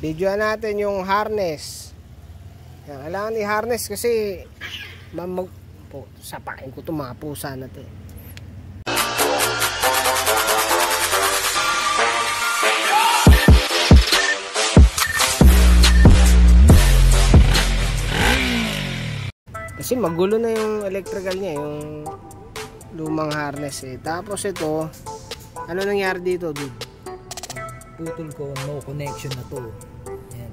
Videoan natin yung harness. Yan, kailangan i-harness kasi sapakin ko itong mga pusa na ito. Kasi magulo na yung electrical niya, yung lumang harness eh. Tapos ito, ano nangyari dito, dude? Putol ko, no connection na to. Ayan.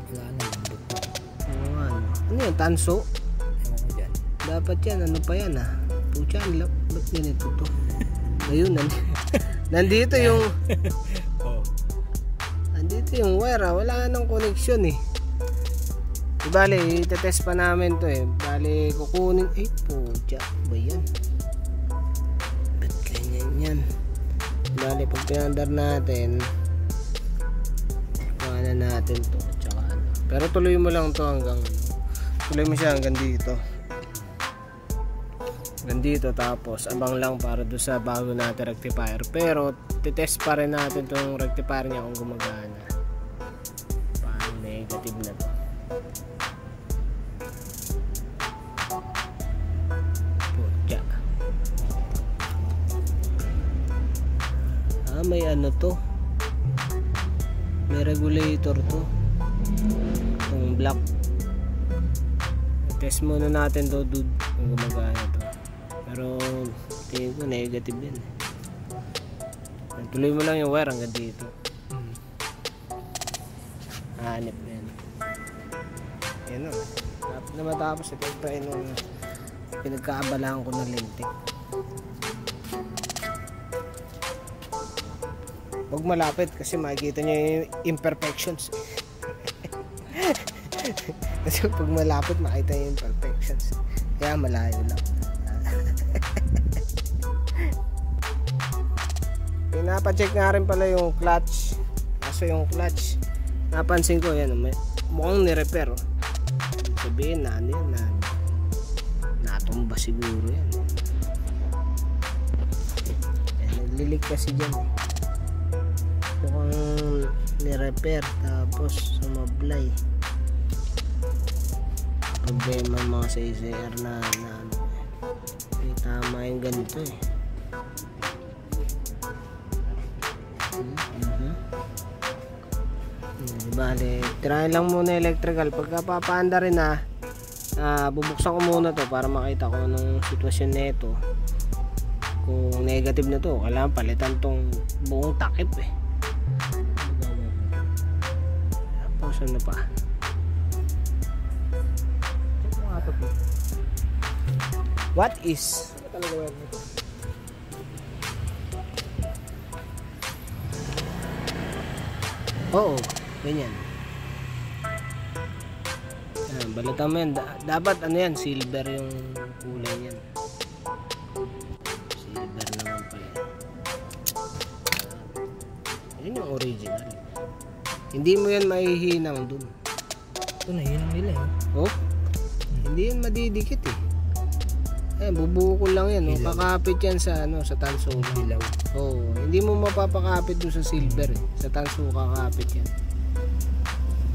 Wala na, lambot na. Ano yan, tanso? Ewan ko dyan. Dapat yan, ano pa yan ah. Pucha, ba't ganito to? Ayun, nandito yung nandito yung wire ah. Wala nang connection eh. Bale, itetest pa namin to eh. Bale, kukunin. Pucha, ba yan? Ba't ganyan yan? Bale, pag pinandar natin, kuha natin to. Tsaka ano. Pero tuloy mo lang to hanggang tuloy mo siya hanggang dito. Hanggang dito, tapos abang lang para doon sa bago natin rectifier. Pero titest pa rin natin tong rectifier niya kung gumagana. Paano negative na to. May ano to, may regulator to, yung black. Test muna natin to, dude, kung gumagana to. Pero tingin ko negative yan. Tuloy mo lang yung wire hanggang dito. Hanip na yan. Yan o, dapat na matapos. Ito pa yung pinagkaabalahan ko ng lintik. Huwag malapit kasi makikita nyo yung imperfections. Kasi pag malapit makita nyo yung imperfections. Kaya malayo lang. Pinapacheck nga rin pala yung clutch. Kaso yung clutch, napansin ko yan, mukhang nirepair. Sabihin na ano yan, natumba siguro yan. Naglilik kasi dyan eh. Mukhang ni-repair tapos sumablay. Problema mga sa ICR na may tama yung ganito eh. Bale, tirahin lang muna electrical. Pagka papaanda rin na bubuksan ko muna to para makita ko anong sitwasyon na ito. Kung negative na to, kailangan palitan tong buong takip eh. Tapos ano pa? What is? Oo, ganyan. Balatan mo yan. Dapat ano yan, silver yung kulay yan. Silver naman pala. Yan yung original. Hindi mo yan maihinang dun. Ito na, hinang nila eh. Oh? Hindi yan madidikit eh. Ayan, bubukol lang yan. Oh. Kakapit yan sa, sa tanso. Dilaw. Oh, hindi mo mapapakapit dun sa silver eh. Sa tanso kakapit yan.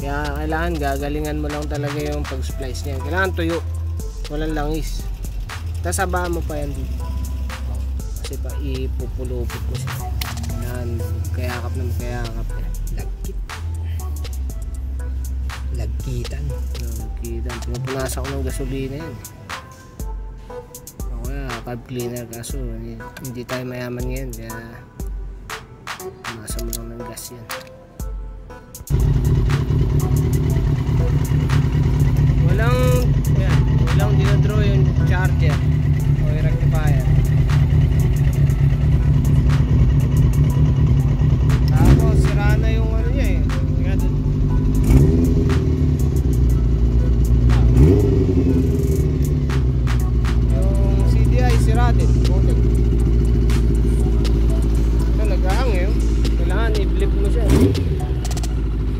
Kaya kailangan gagalingan mo lang talaga yung pag-splice niyan. Kailangan tuyo. Walang langis. Tapos sabaan mo pa yan dito. Kasi pa ipupulupot mo siya. Kailangan kayakap na kayakap eh. Lagkit. Lagkitan. Lagkitan. Pinupunasan ko ng gasolina yan. O kaya carb cleaner. Kaso hindi tayo mayaman ngayon. Kaya punasan mo lang ng gas yan. Walang dinadraw yung charger o yung rectifier. Tapos sira na yung ano niya eh. Yung CDI sira din. Ito nag-ahang eh. Kailangan i-flip mo siya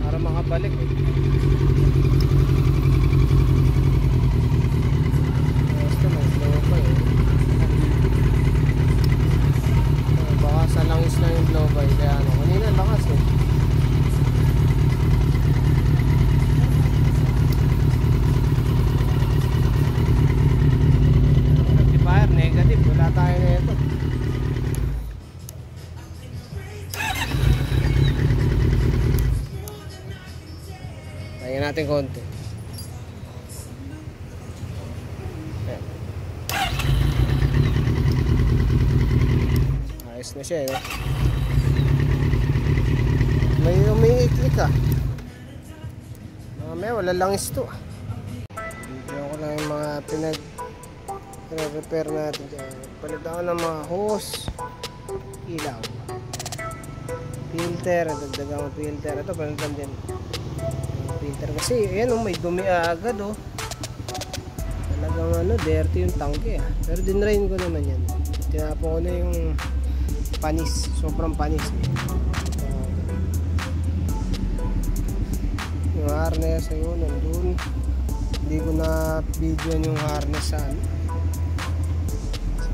para makabalik eh. Baka sa langis lang yung blow by kaya ano Kaya natin konti. Ayan. Ayos na siya eh. May umiiklik ah. Mamaya wala langis to. Video ko lang yung mga pinag-repair natin dyan. Palit ako ng mga hose, ilaw, filter, dagdagang filter. Ito palitan din filter kasi ayan may dumi agad oh. Talagang dirty yung tangke ah. Pero dinrain ko naman yan. Tinapon ko na yung panis, sobrang panis yung harness ayun nandun. Hindi ko na videoan yung harness sa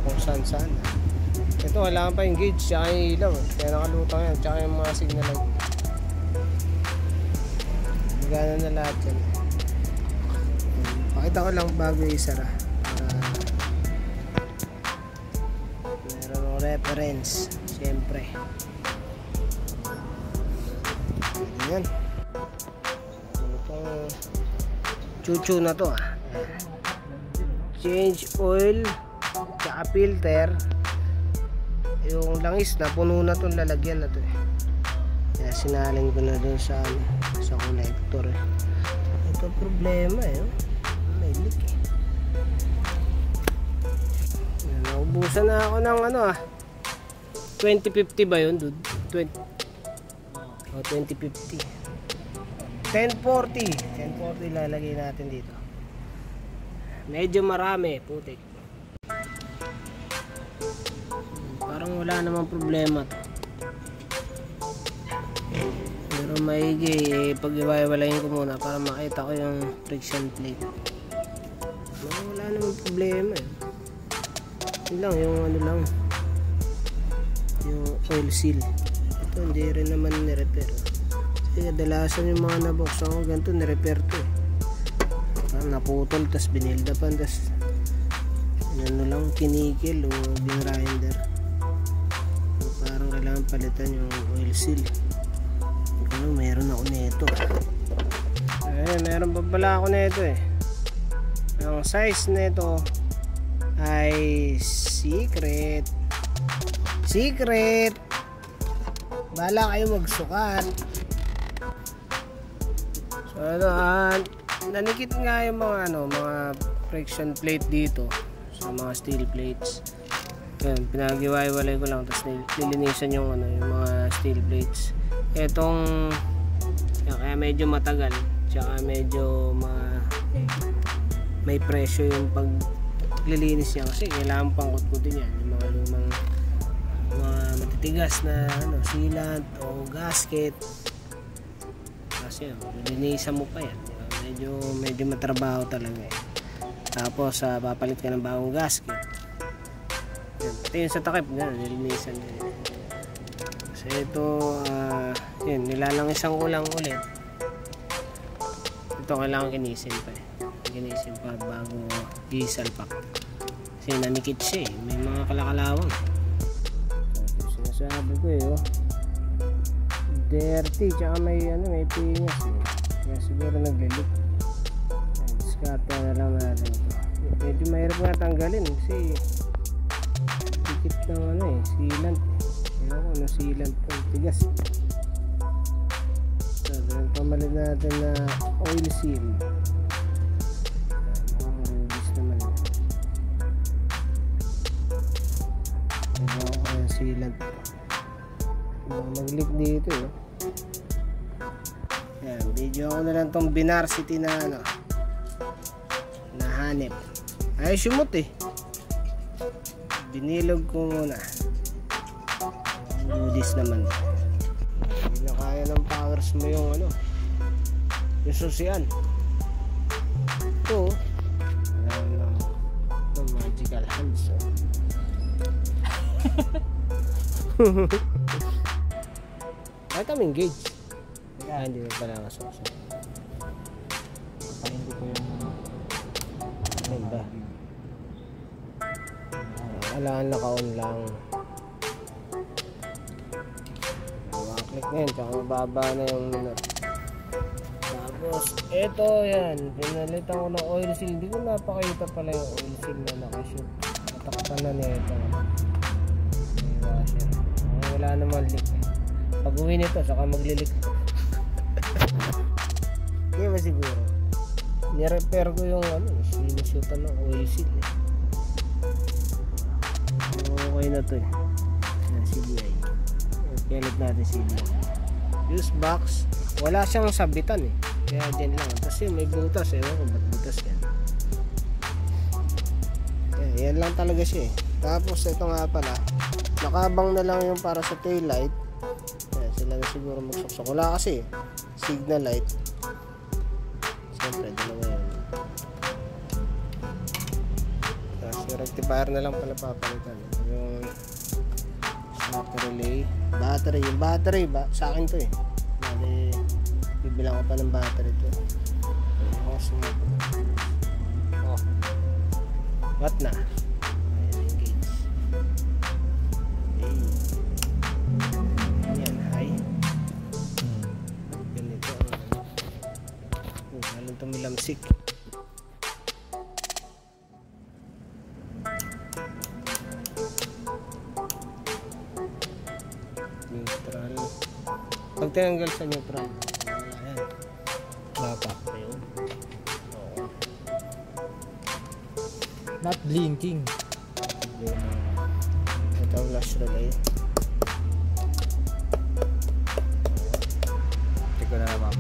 kung saan. Ito wala pa yung gauge tsaka yung ilaw kaya nakalutang yan tsaka yung mga signal light. Magana na lahat yan. Pakita ko lang bago isara para meron ng reference syempre. Yan chuchu na to ah. Change oil tsaka filter. Yung langis na puno na tong lalagyan na to eh. Kaya sinalin ko na dun sa connector eh. Ito problema eh. May leak eh. Naubusan na ako ng 2050 ba yun dude? 2050 1040 lalagay natin dito. Medyo marami putik. Parang wala namang problema to. Pero maigi pag iwaiwalayin ko muna para makita ko yung friction plate. Wala namang problema eh. Yun lang yung yung oil seal. Ito hindi rin naman ni-repair. Kasi kadalasan yung mga nabuksan ko ganito ni-repair to eh. Parang naputol tas binildapan tas lang kinikil o bin-grinder. Parang kailangan palitan yung oil seal. Meron ako nito. Meron pa pala ako nito eh. Ang size nito ay secret. Bala kayo magsukat. So nanikit nga yung mga friction plate dito sa mga steel plates. Ayan, pinag-iwalay ko lang tapos nilinisan yung mga steel plates. Etong kaya medyo matagal tsaka medyo may presyo yung paglilinis niya kasi kailangan pang kutkutin yan yung mga lumang matitigas na sealant o gasket kasi linisan mo pa yan, medyo matrabaho talaga eh. Tapos papalit ka ng bagong gasket. Ito yung sa takip na nilinisan niya. So ito yun, nilalangisan ko lang ulit. Ito kailangan kinisin pa bago isalpak kasi nanikit siya eh. May mga kalakalawang sinasabi ko eh dirty tsaka may pingas eh. Kaya siguro naglilik. Diskarte na lang natin ito. Medyo mahirap nga tanggalin kasi tikit ng sealant sealant tigas. So pamalit natin na oil seal. Sealant mag-leak dito eh. Ayan, video ko na lang tong Binarcity na hanip. Ay sumot eh. Binilog ko muna. Budis naman. Hindi na kaya ng powers mo yung yung susian. Ito magical hands vitamin gauge. Hindi mo pala nasuso. Hindi ko yung ba? Kailangan naka-on lang. Click na yun, tsaka mababa na yung Tapos, eto yan. Pinalitan ko ng oil seal. Hindi ko napakita pala yung oil seal na nakashoot. Natakpan na niya ito. May washer. Wala naman leak. Pag uwi nito, saka maglilik. Hindi ba siguro? Nirepair ko yung sinushoota ng oil seal eh. Okay na to eh. Yan, CBI. Pilit natin CBI. Fuse box. Wala siyang sabitan eh. Kaya dyan lang. Tapos yun, may butas. Ewan kung ba't butas yan. Yan lang talaga siya eh. Tapos ito nga pala. Nakabang na lang yung para sa tail light. Yan, sila na siguro magsuksok. Wala kasi signal light. Siyempre, dalawa yun. Tapos yung rectifier na lang pala papalitan. Yung starter relay. Battery. Yung battery sa akin to eh. Bale, bibilang ko pa ng battery to. Oh. What na? Ayan, engage. Okay. Yan, high. Ganito. Halong tumilamsik. Neutral. Pag tinanggal sa neutral, ayan. Bata. Ayun. Oo. Not blinking. Ito ang flash relay. Check ko na naman.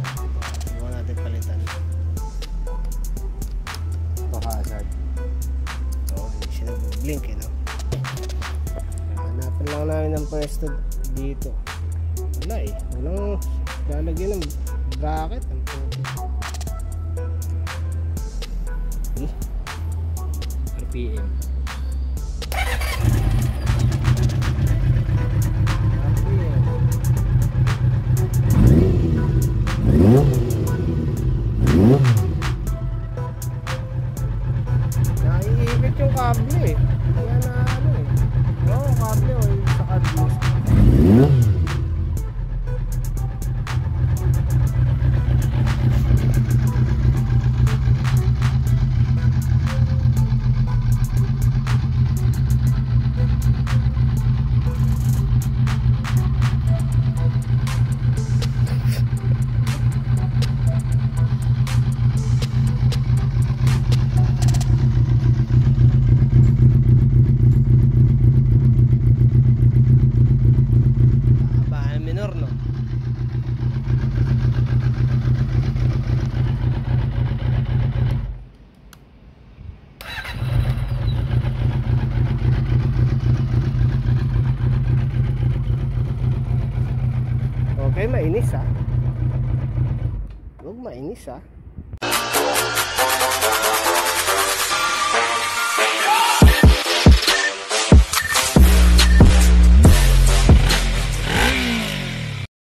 Subukan natin palitan. Ito hazard. Oo, hindi siya nag-blink eh, no? Hanapan lang namin ng pwesto dito. Wala eh. Walang lalagyan ng bracket. Ang puti. RPM. Naiibit yung kable eh. Kaya na ano eh. Oo, kable o yung sa cardless. Minor no? Okay, mainis ah. Huwag mainis ah.